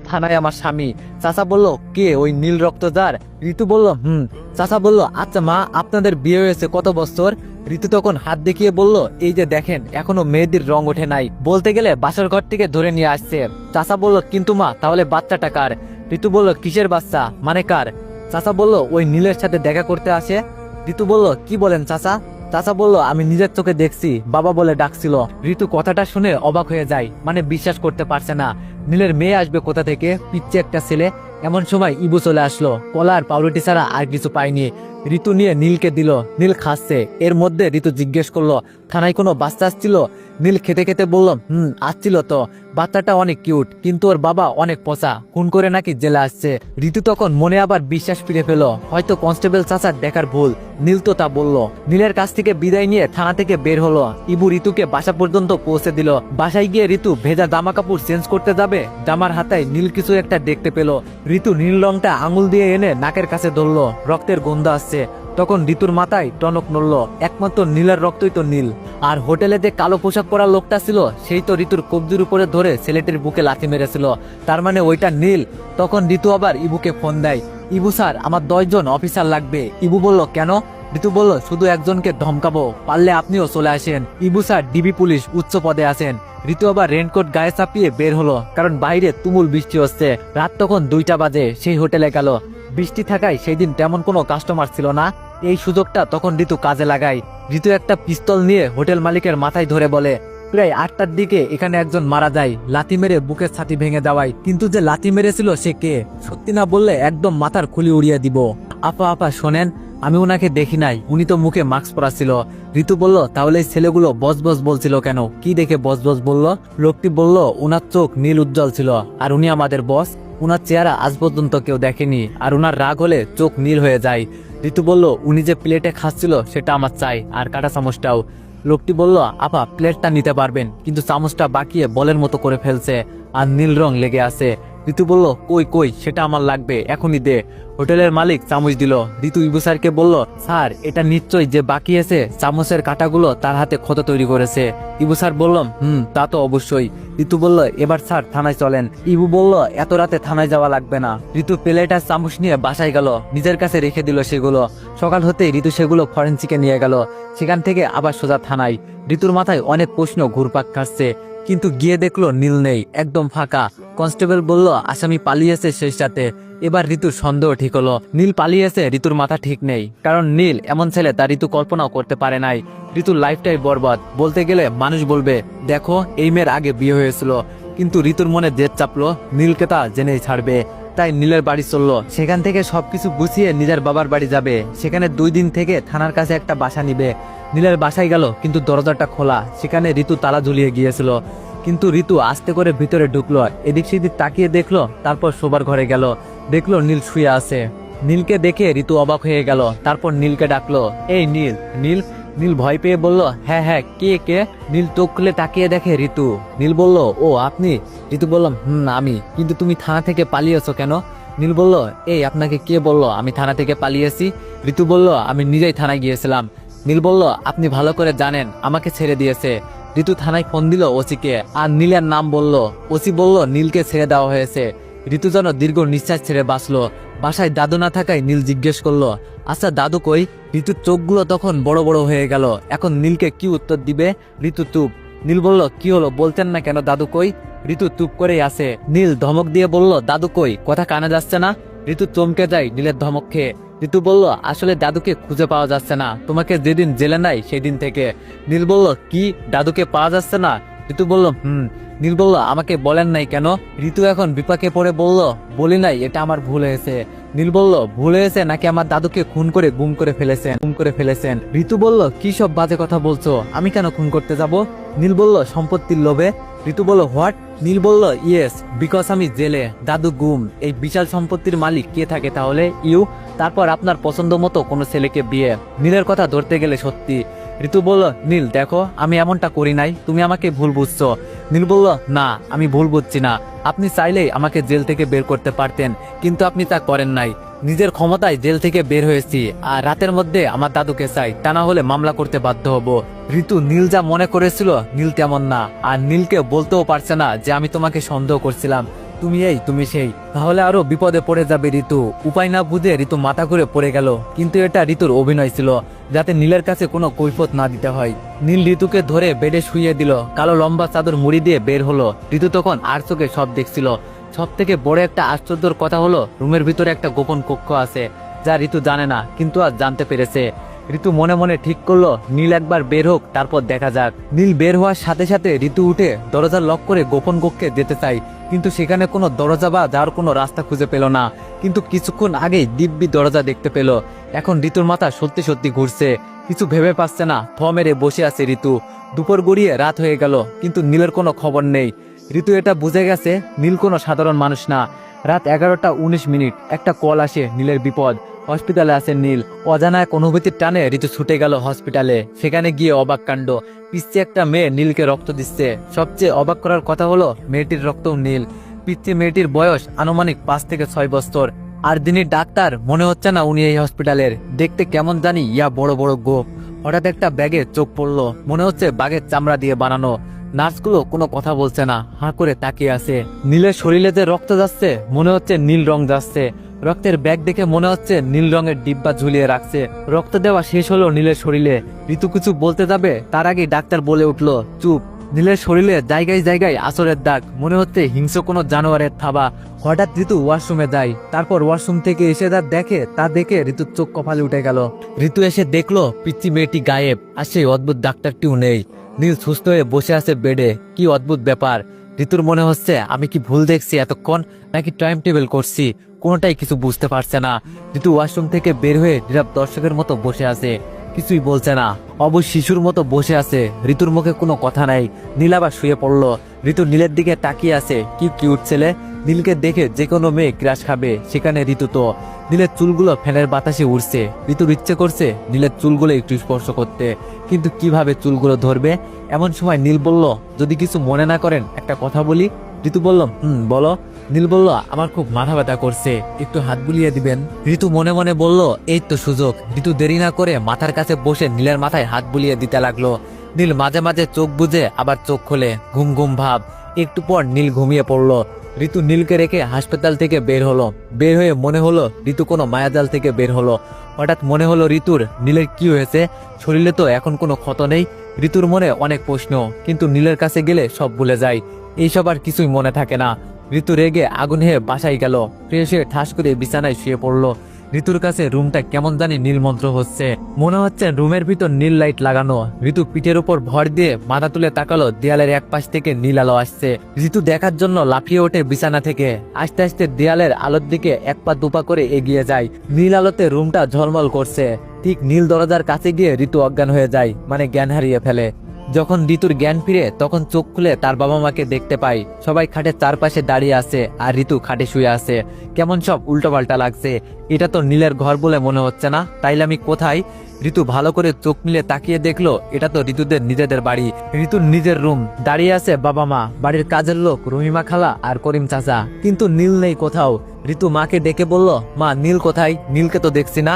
থানায় আমার স্বামী। চাচা বলল, কে ওই নীল রক্ত যার? ঋতু বলল, চাচা বলল, আচ্ছা মা, আপনাদের বিয়ে হয়েছে কত বছর? ঋতু তখন হাত দেখিয়ে বলল, এই যে দেখেন, এখনো মেহেদির রং ওঠে নাই, বলতে গেলে বাসার ঘর থেকে ধরে নিয়ে আসছে। চাচা বলল, কিন্তু মা, তাহলে বাচ্চাটা কার? ঋতু বলল, কিসের বাচ্চা মানে কার? চাচা বলল, ওই নীলের সাথে দেখা করতে আসে। ঋতু বলল, কি বলেন চাচা? চাচা বলল, আমি নিজের চোখে দেখছি, বাবা বলে ডাকছিল। ঋতু কথাটা শুনে অবাক হয়ে যায়, মানে বিশ্বাস করতে পারছে না। নীলের মেয়ে আসবে কোথা থেকে, পিচ্ছে একটা ছেলে। এমন সময় ইবু চলে আসলো, কলা আর পাউরুটি ছাড়া আর কিছু পাইনি। ঋতু নিয়ে নীলকে দিল, নীল খাচ্ছে। এর মধ্যে ঋতু জিজ্ঞেস করলো, থানায় কোনো বাচ্চা আসছিল? নীল খেতে খেতে বলল, আসছিল তো। বাচ্চাটা অনেক কিউট, কিন্তু ওর বাবা অনেক পচা, খুন করে নাকি জেলে আসছে। ঋতু তখন মনে আবার বিশ্বাস ফিরে পেল, হয়তো কনস্টেবল চাচার দেখার ভুল। নীল তো তা বলল। নীলের কাছ থেকে বিদায় নিয়ে থানা থেকে বের হলো। ইবু ঋতুকে বাসা পর্যন্ত পৌঁছে দিল। বাসায় গিয়ে ঋতু ভেজা জামা কাপড় চেঞ্জ করতে যাবে, জামার হাতায় নীল কিছু একটা দেখতে পেল। ঋতু নীল রংটা আঙুল দিয়ে এনে নাকের কাছে ধরলো, রক্তের গন্ধ আসছে। তখন ঋতুর মাথায় টনক নড়ল, একমাত্র নীলের রক্তই তো নীল। আর হোটেলে যে কালো পোশাক পরা লোকটা ছিল, সেই তো ঋতুর কবজির উপরে ধরে ছেলেটির বুকে লাথি মেরেছিল। তার মানে ওইটা নীল। তখন ঋতু আবার ইবুকে ফোন দেয়, ইবু স্যার, আমার 10 জন অফিসার লাগবে। ইবু বলল, কেন? ঋতু বলল, শুধু একজনকে ধমকাবো, পারলে আপনিও চলে আসেন। ইবু স্যার ডিবি পুলিশ, উচ্চ পদে আছেন। ঋতু আবার রেনকোট গায়ে চাপিয়ে বের হলো, কারণ বাইরে তুমুল বৃষ্টি হচ্ছে। রাত তখন 2টা বাজে। সেই হোটেলে গেল। বৃষ্টি থাকায় সেই দিন তেমন কোনো কাস্টমার ছিল না। এই সুযোগটা তখন ঋতু কাজে লাগায়। ঋতু একটা পিস্তল নিয়ে হোটেল মালিকের মাথায় ধরে বলে, প্রায় 8টার দিকে এখানে একজন মারা যায়, লাথি মেরে বুকের ছাতি ভেঙে দেওয়ায়। কিন্তু যে লাথি মেরেছিল সে কে? সত্যি না বললে একদম মাথার খুলি উড়িয়ে দিব। আপা আপা শোনেন, আমি ওনাকে দেখি নাই, উনি তো মুখে মাস্ক পরা ছিল। ঋতু বলল, তাহলে এই ছেলেগুলো বস বস বলছিল কেন? কি দেখে বস বস বলল? লোকটি বলল, উনার চোখ নীল উজ্জ্বল ছিল, আর উনি আমাদের বস। উনার চেহারা আজ পর্যন্ত কেউ দেখেনি, আর উনার রাগ হলে চোখ নীল হয়ে যায়। ঋতু বলল, উনি যে প্লেটে খাচ্ছিল সেটা আমার চাই, আর কাটা চামচটাও। লোকটি বলল, আপা, প্লেটটা নিতে পারবেন, কিন্তু চামচটা বাকিয়ে বলের মতো করে ফেলছে, আর নীল রং লেগে আছে। ঋতু বলল, কই কই, সেটা আমার লাগবে, এখনই দে। হোটেলের মালিক চামচ দিল। ঋতু ইবু স্যারকে বলল, স্যার, এটা নিশ্চয়ই যে বাকি আছে চামচের কাঁটাগুলো তার হাতে ক্ষত তৈরি করেছে। ইবু স্যার বলল, তা তো অবশ্যই। ঋতু বলল, এবার স্যার থানায় চলেন। ইবু বলল, এত রাতে থানায় যাওয়া লাগবে না। ঋতু প্লেট আর চামচ নিয়ে বাসায় গেল, নিজের কাছে রেখে দিল সেগুলো। সকাল হতে ঋতু সেগুলো ফরেন্সিকে নিয়ে গেল, সেখান থেকে আবার সোজা থানায়। ঋতুর মাথায় অনেক প্রশ্ন ঘুরপাক খাচ্ছে, কিন্তু গিয়ে দেখলো নীল নেই, একদম ফাঁকা। কনস্টেবল বলল, আসামি পালিয়েছে শেষ রাতে। এবার ঋতুর সন্দেহ ঠিক হলো, নীল পালিয়েছে, ঋতুর মাথা ঠিক নেই। কারণ নীল এমন ছেলে তা ঋতু কল্পনাও করতে পারে নাই। ঋতুর লাইফটাই বরবাদ। বলতে গেলে মানুষ বলবে, দেখো, এই মেয়ের আগে বিয়ে হয়েছিল। কিন্তু ঋতুর মনে জেদ চাপলো, নীলকে তা জেনেই ছাড়বে। তাই নীলের বাড়ি চললো। সেখান থেকে সবকিছু গুছিয়ে নিজের বাবার বাড়ি যাবে। সেখানে 2 দিন থেকে থানার কাছে একটা বাসা নিবে। নীলের বাসায় গেল, কিন্তু দরজাটা খোলা। সেখানে ঋতু তালা ঝুলিয়ে গিয়েছিল। কিন্তু ঋতু আস্তে করে ভিতরে ঢুকলো, এদিক সেদিক তাকিয়ে দেখলো, তারপর শোবার ঘরে গেল। দেখলো নীল শুয়ে আছে। নীলকে দেখে ঋতু অবাক হয়ে গেল। তারপর নীলকে ডাকলো, এই নীল। নীল নীল ভয় পেয়ে বলল, হ্যাঁ হ্যাঁ, কে কে? নীল চোখ খুলে তাকিয়ে দেখে ঋতু। নীল বলল, ও আপনি? ঋতু বলল, আমি। কিন্তু তুমি থানা থেকে পালিয়েছো কেন? নীল বলল, এই আপনাকে কে বলল আমি থানা থেকে পালিয়েছি? ঋতু বলল, আমি নিজেই থানায় গিয়েছিলাম। নীল বলল, আপনি ভালো করে জানেন আমাকে ছেড়ে দিয়েছে। ঋতু থানায় ফোন দিল ওসিকে, আর নীলের নাম বলল। ওসি বলল, নীলকে ছেড়ে দেওয়া হয়েছে। ঋতু যেন দীর্ঘ নিঃশ্বাস ছেড়ে বাঁচলো। বাসায় দাদু না থাকায় নীল জিজ্ঞেস করলো, আচ্ছা দাদু কই? ঋতুর চোখগুলো তখন বড় বড় হয়ে গেল। এখন নীলকে কি উত্তর দিবে? ঋতু চুপ। নীল বলল, কি হলো, বলতেন না কেন দাদু কই? ঋতু চুপ করেই আছে। নীল ধমক দিয়ে বলল, দাদু কই? কথা কানে যাচ্ছে না? ঋতু চমকে যায় নীলের ধমক খেয়ে। ঋতু বলল, আসলে দাদুকে খুঁজে পাওয়া যাচ্ছে না, তোমাকে যেদিন জেলে নাই সেই দিন থেকে। নীল বলল, কি, দাদুকে পাওয়া যাচ্ছে না? ঋতু বলল, নীল বলল, আমাকে বলেন নাই কেন? ঋতু এখন বিপাকে পড়ে বলল, বলি নাই, এটা আমার ভুল হয়েছে। নীল বলল, ভুল হয়েছে নাকি আমার দাদুকে খুন করে গুম করে ফেলেছেন? ঋতু বলল, কি সব বাজে কথা বলছো? আমি কেন খুন করতে যাব? নীল বলল, সম্পত্তির লোভে। ঋতু বলল, হোয়াট? নীল বলল, ইয়েস, বিকজ আমি জেলে, দাদু গুম। এই বিশাল সম্পত্তির মালিক কে থাকে তাহলে? ইউ। তারপর আপনার পছন্দ মতো কোনো ছেলেকে বিয়ে। নীলের কথা ধরতে গেলে সত্যি। ঋতু বলল, নীল দেখো, আমি এমনটা করি নাই, তুমি আমাকে ভুল বুঝছো। নীল বলল, না, আমি ভুল বুঝছি না। আপনি চাইলেই আমাকে জেল থেকে বের করতে পারতেন, কিন্তু আপনি তা করেন নাই। নিজের ক্ষমতায় জেল থেকে বের হয়েছি, আর রাতের মধ্যে আমার দাদুকে চাই, তা না হলে মামলা করতে বাধ্য হব। ঋতু নীল যা মনে করেছিল নীল তেমন না, আর নীলকে বলতেও পারছে না যে আমি তোমাকে সন্দেহ করছিলাম। তুমি সেই, তাহলে আরো বিপদে পড়ে যাবে ঋতু। উপায় না বুঝে ঋতু মাথা ঘুরে পড়ে গেল, কিন্তু এটা ঋতুর অভিনয় ছিল, যাতে নীলের কাছে কোনো কৈফত না দিতে হয়। নীল ঋতুকে ধরে বেডে শুইয়ে দিল, কালো লম্বা চাদর মুড়ি দিয়ে বের হলো। ঋতু তখন আর চোখে সব দেখছিল। সব থেকে বড় একটা আশ্চর্যের কথা হলো, রুমের ভিতরে একটা গোপন কক্ষ আছে, যা ঋতু জানে না, কিন্তু আজ জানতে পেরেছে। ঋতু মনে মনে ঠিক করলো, নীল একবার বের হোক, তারপর দেখা যাক। নীল বের হওয়ার সাথে সাথে ঋতু উঠে দরজা লক করে গোপন কক্ষে যেতে চাই, কিন্তু সেখানে কোনো দরজা বা যাওয়ার কোনো রাস্তা খুঁজে পেল না। কিন্তু কিছুক্ষণ আগেই দিব্যি দরজা দেখতে পেল। এখন ঋতুর মাথা সত্যি সত্যি ঘুরছে, কিছু ভেবে পাচ্ছে না, থ মেরে বসে আছে ঋতু। দুপুর গড়িয়ে রাত হয়ে গেল, কিন্তু নীলের কোনো খবর নেই। ঋতু এটা বুঝে গেছে, নীল কোনো সাধারণ মানুষ না। রাত 11:19 একটা কল আসে, নীলের বিপদ, হসপিটালে আছে নীল। অজানা এক অনুভূতির টানে ঋতু ছুটে গেল হসপিটালে। সেখানে গিয়ে অবাক কাণ্ড, পিচ্ছে একটা মেয়ে নীলকে রক্ত দিচ্ছে। সবচেয়ে অবাক করার কথা হলো, মেয়েটির রক্তও নীল। পিচ্ছে মেয়েটির বয়স আনুমানিক 5 থেকে 6 বছর। আর যিনি ডাক্তার, মনে হচ্ছে না উনি এই হসপিটালের। দেখতে কেমন জানি বড় বড় গোপ। হঠাৎ একটা ব্যাগে চোখ পড়লো, মনে হচ্ছে বাঘের চামড়া দিয়ে বানানো। নার্সগুলো কোনো কথা বলছে না, হাঁ করে তাকিয়ে আছে। নীলের শরীরে যে রক্ত যাচ্ছে, মনে হচ্ছে নীল রং যাচ্ছে। রক্তের ব্যাগ দেখে মনে হচ্ছে নীল রঙের ডিব্বা ঝুলিয়ে রাখছে। রক্ত দেওয়া শেষ হলো নীলের শরীরে। ঋতু কিছু বলতে যাবে, তার আগেই ডাক্তার বলে উঠলো, চুপ। নীলের শরীরে জায়গায় জায়গায় আঁচড়ের দাগ, মনে হচ্ছে হিংস্র কোনো জানোয়ারের থাবা। হঠাৎ ঋতু ওয়াশরুমে যায়, তারপর ওয়াশরুম থেকে এসে যা দেখে, তা দেখে ঋতুর চোখ কপালে উঠে গেল। ঋতু এসে দেখলো পিচ্চি মেয়েটি গায়েব, আর সেই অদ্ভুত ডাক্তারটিও নেই। নীল সুস্থ হয়ে বসে আছে বেডে। কি অদ্ভুত ব্যাপার। ঋতুর মনে হচ্ছে, আমি কি ভুল দেখছি এতক্ষণ, নাকি টাইম টেবিল করছি? কোনোটাই কিছু বুঝতে পারছে না। ঋতু ওয়াশরুম থেকে বের হয়ে নীরব দর্শকের মতো বসে আছে, কিছুই বলছে না, অবশ শিশুর মতো বসে আছে। ঋতুর মুখে কোনো কথা নাই। নীল আবার শুয়ে পড়লো। ঋতু নীলের দিকে তাকিয়ে আছে, কি কিউট ছেলে। নীলকে দেখে যে কোনো মেয়ে ক্রাশ খাবে, সেখানে ঋতু তো। নীলের চুলগুলো ফ্যানের বাতাসে উড়ছে। ঋতুর ইচ্ছে করছে নীলের চুলগুলো একটু স্পর্শ করতে, কিন্তু কিভাবে চুলগুলো ধরবে? এমন সময় নীল বলল, যদি কিছু মনে না করেন একটা কথা বলি। ঋতু বলল, বলো। নীল বলল, আমার খুব মাথা ব্যথা করছে, একটু হাত বুলিয়ে দিবেন। ঋতু মনে মনে বলল, এই তো সুযোগ। ঋতু দেরি না করে মাথার কাছে বসে নীলের মাথায় হাত বুলিয়ে দিতে লাগলো। নীল মাঝে মাঝে চোখ বুজে আবার চোখ খোলে, ঘুম ঘুম ভাব। একটু পর নীল ঘুমিয়ে পড়লো। ঋতু নীলকে রেখে হাসপাতাল থেকে বের হলো। বের হয়ে মনে হলো ঋতু কোনো মায়াজাল থেকে বের হলো। হঠাৎ মনে হলো ঋতুর, নীলের কি হয়েছে? শরীরে তো এখন কোনো ক্ষত নেই। ঋতুর মনে অনেক প্রশ্ন, কিন্তু নীলের কাছে গেলে সব ভুলে যায়। এইসব আর কিছুই মনে থাকে না। ঋতু রেগে আগুন হয়ে বাসায় গেল। ফ্রেশ হয়ে ঠাস করে বিছানায় শুয়ে পড়লো। ঋতুর কাছে রুমটা কেমন জানি নীলমন্ত্র হচ্ছে, মনে হচ্ছে রুমের ভিতর নীল লাইট লাগানো। ঋতু পিঠের উপর ভর দিয়ে মাথা তুলে তাকালো, দেয়ালের এক পাশ থেকে নীল আলো আসছে। ঋতু দেখার জন্য লাফিয়ে ওঠে বিছানা থেকে। আস্তে আস্তে দেয়ালের আলোর দিকে এক পা দুপা করে এগিয়ে যায়। নীল আলোতে রুমটা ঝলমল করছে। ঠিক নীল দরজার কাছে গিয়ে ঋতু অজ্ঞান হয়ে যায়, মানে জ্ঞান হারিয়ে ফেলে। যখন ঋতুর জ্ঞান ফিরে, তখন চোখ খুলে তার বাবা মাকে দেখতে পায়। সবাই খাটের চারপাশে দাঁড়িয়ে আছে, আর ঋতু খাটে শুয়ে আছে। কেমন সব উল্টোপাল্টা লাগছে। এটা তো নীলের ঘর বলে মনে হচ্ছে না, তাইলে আমি কোথায়? ঋতু ভালো করে চোখ মিলে তাকিয়ে দেখলো, এটা তো ঋতুদের নিজেদের বাড়ি, ঋতুর নিজের রুম। দাঁড়িয়ে আছে বাবা মা, বাড়ির কাজের লোক রহিমা খালা আর করিম চাচা, কিন্তু নীল নেই কোথাও। ঋতু মাকে ডেকে বলল, মা নীল কোথায়? নীলকে তো দেখছি না।